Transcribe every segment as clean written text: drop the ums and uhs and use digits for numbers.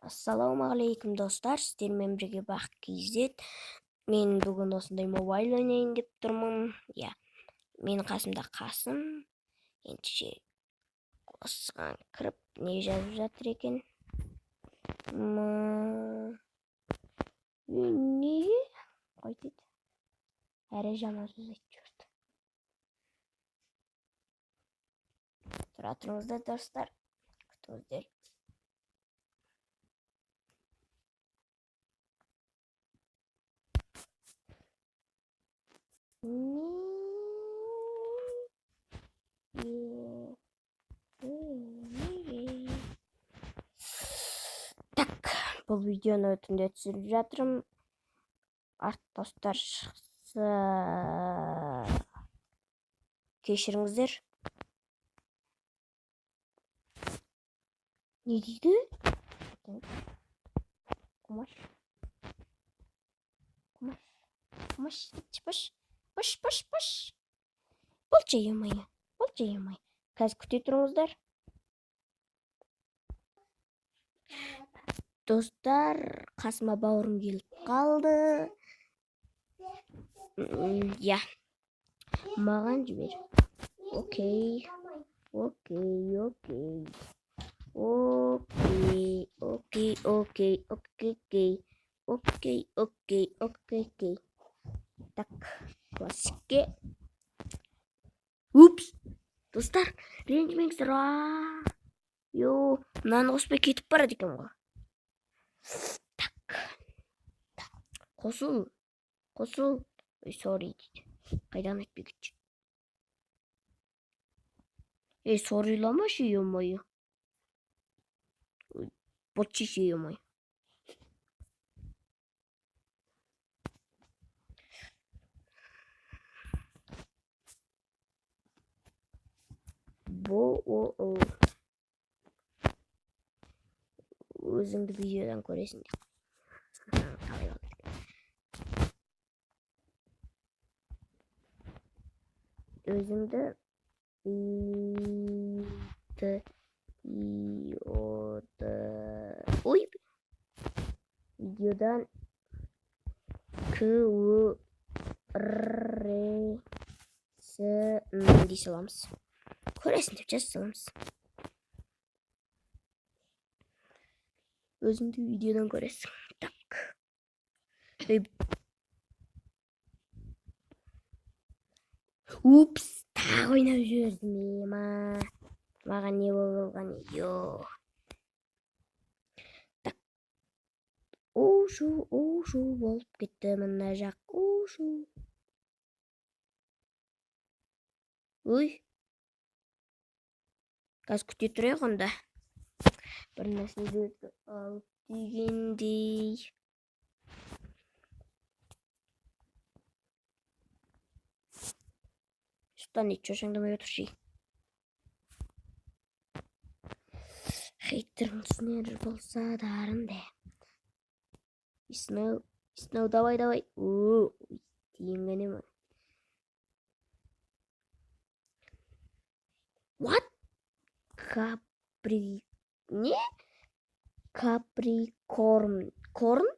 Ассалаумағалейкум достар, сіздермен бірге Бақыт KZ. Мен бүгін осындай мобайл ойнайын деп тұрмын. Менің қасымда Қасым. Ендеше осыған кіріп не жазып жатыр екен? Неге? Қайтеді. Әрі жаман сөз айтып жүрді. Тұра тұрыңыздар достар. Күтіңіздер. Так, бұл видеоны түнде түсіріп жатырмын. Достар шықса кешіріңіздер. Не дейді? Құмаш. Бұл жайымай. Қазір күте тұрыңыздар. Достар, қасыма бауырым келіп қалды. Маған жібер. Окей. Так, классикке. Упс. Достар, ренжімеңіздер. Мынаны қоспай кетіп барады екен ғой. Так. Қосыл. Sorry дейді. Қайдан айтпай кетші. Sorryламашы, ё-моё. Бotчише, ё-моё. Өзіңді видеодан көресің. Өзіңді видеодан көресің дей саламыз. Көресің деп жаза саламыз. Өзіңді видеодан көресің. Так. Упс, тағы ойнап жүрдім. Маған не болған? Так. Ошу болып кетті мына жақ. Ошу. Қазір күте тұрайық онда. Бір нәрсені алып дегендей. Что ничего шаңдамай отыршы. Хейтерің түсінер болса дарынды. Snow, давай. Тиін ғане ма? What? Каприкорн. Корн?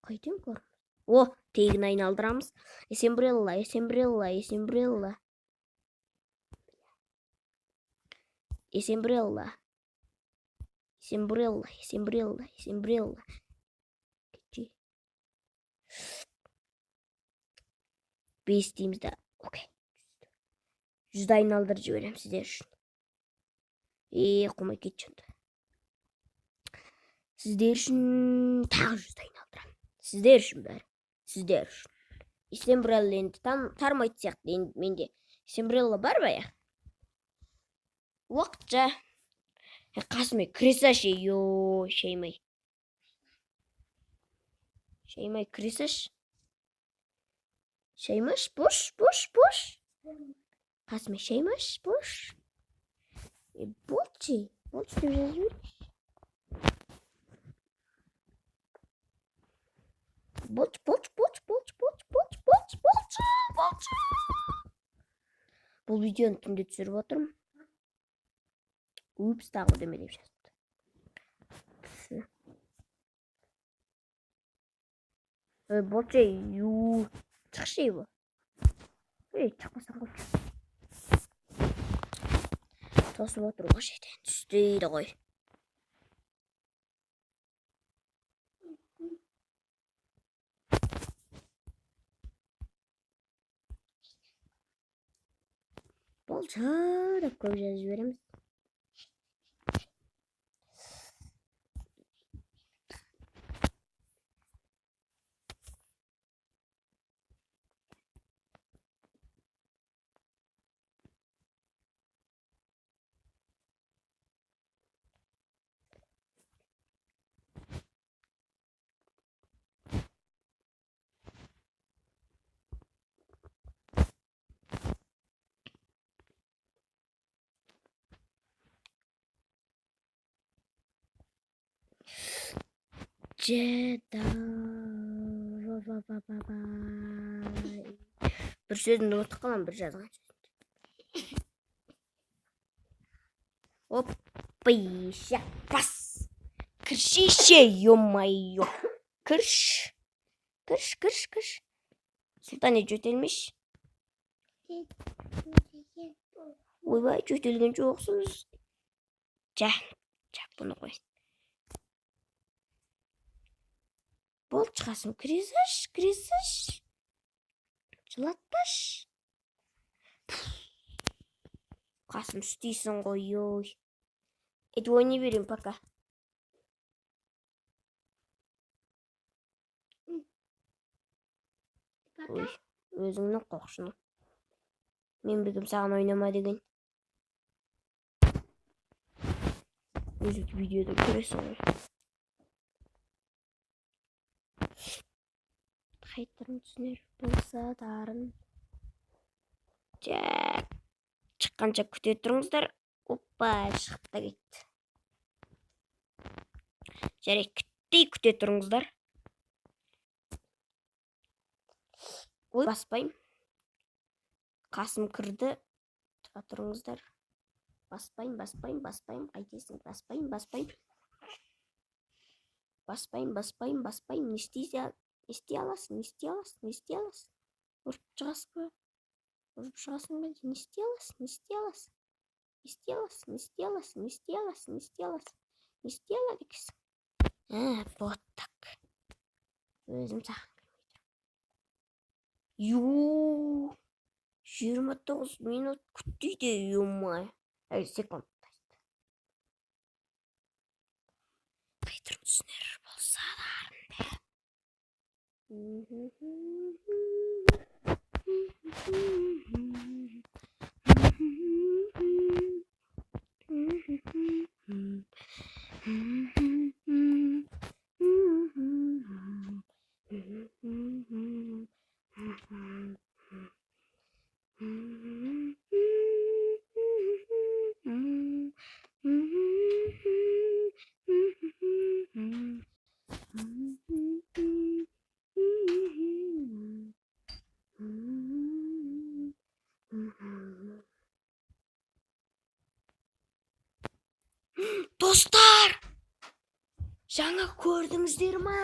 Қайтем корн? Тегін айналдырамыз. Эсембрелла. Кетші. 5 дейміз да. Окей. 100 айналдырып жіберем сіздер үшін. Қомай кетші онда. Сіздер үшін тағы 100 айналдырам. Сіздер үшін бәрі. Сіздер үшін. Эсембрелла енді тармайды сияқты енді менде. Эсембрелла бар ба я? Уақытша. Қасымай кресаши. Шеймай. Кресаш. Шеймаш, бош. Қасымай шеймаш, бош. Болчи деп жазып жүрмеш. Болч. Бұл видеоны түнде түсіріп отырмын. Упс, тағы демелеп жазды. болчу ю чыкшыйбы? Чыкпасаң койчу. Тосуп отуруп ашайтын. Түстөй кой. Болчу деп көп жазып беремиз. Bir sözünü unuttuk kalan bir жазган. Оп, пыйша, пас. Кіршише, ё-майё. Кірш. Султан жөтелмеш. Ойбай, жөтелген жоқсыз. Жап, бұны қой. Бол шығасың, кресаш. Жылатпаш. Қасым істейсің ғой, ой. Ойнай берейін, пока. Ой, өзіңнің қоқшыны. Мен білгім саған ойнама деген. Өзі видеода көресің ғой. Қайтырын түсінер болса дарын. Шыққанша күте тұрыңыздар. Оппа, шығып та кетті. Жарайды, күте тұрыңыздар. Ой, баспайым. Қасым кірді. Тұра тұрыңыздар. Баспайым. Қайтесің, баспайым. Не істей аласың? Ұрып шығасың ба? Не істей аласың? Вот так. Өзім саған. 29 минут күттейді, ё-май. Секунд. Қайтырын түсінер болса Достар, жаңа көрдіңіздер ма?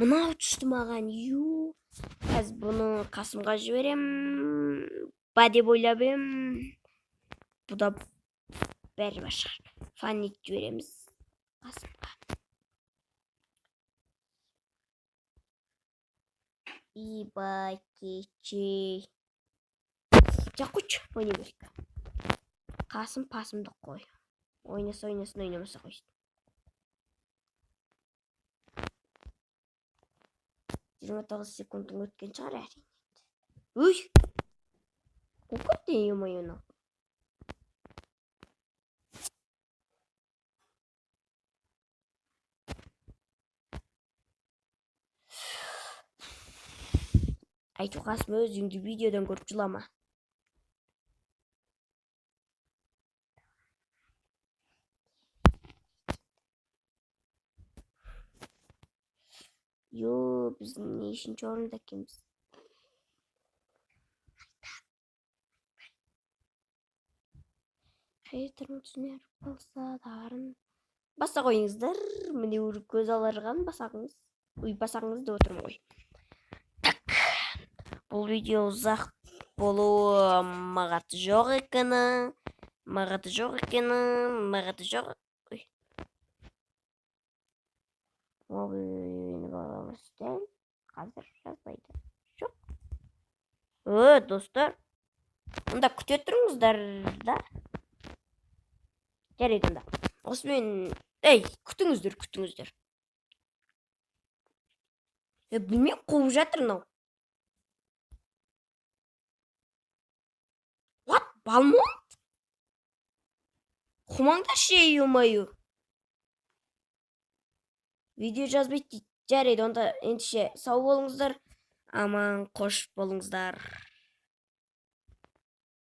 Мынау түсті маған, Қазір бұны Қасымға жіберем. Ба деп ойлап ем. Бұда бәрі башар. Фанник жібереміз Қасымға. Иба кечей. Жақуч, ойнай берейік. Қасым пасымды қой. Ойнамаса қойсын. 29 секундың өткен шығар әрине. Өй! Көкөт дейін ойына. Айту Қасым, өзіңді видеодан көріп жылама. Біз нешінші орында екенбіз. Қайтырын түсінер болса дарын. баса қойыңыздар. Міне көз аларған басаңыз. Басаңыз деп отырмын ғой. Так. Бұл видео ұзақ болуы мағаты жоқ екені. Ой. Мобильный баламыздан қазір жазбайды. Жоқ. Достар. Онда күте тұрыңыздар да. Жарайды онда. Осымен, күтіңіздер. Білмеймін, қуып жатыр мынау. What? Балмонт? Қумаңдар ше, ё-моё. Видео жазбайды дейді. Жарайды, онда ендеше сау болыңыздар. Аман қош болыңыздар.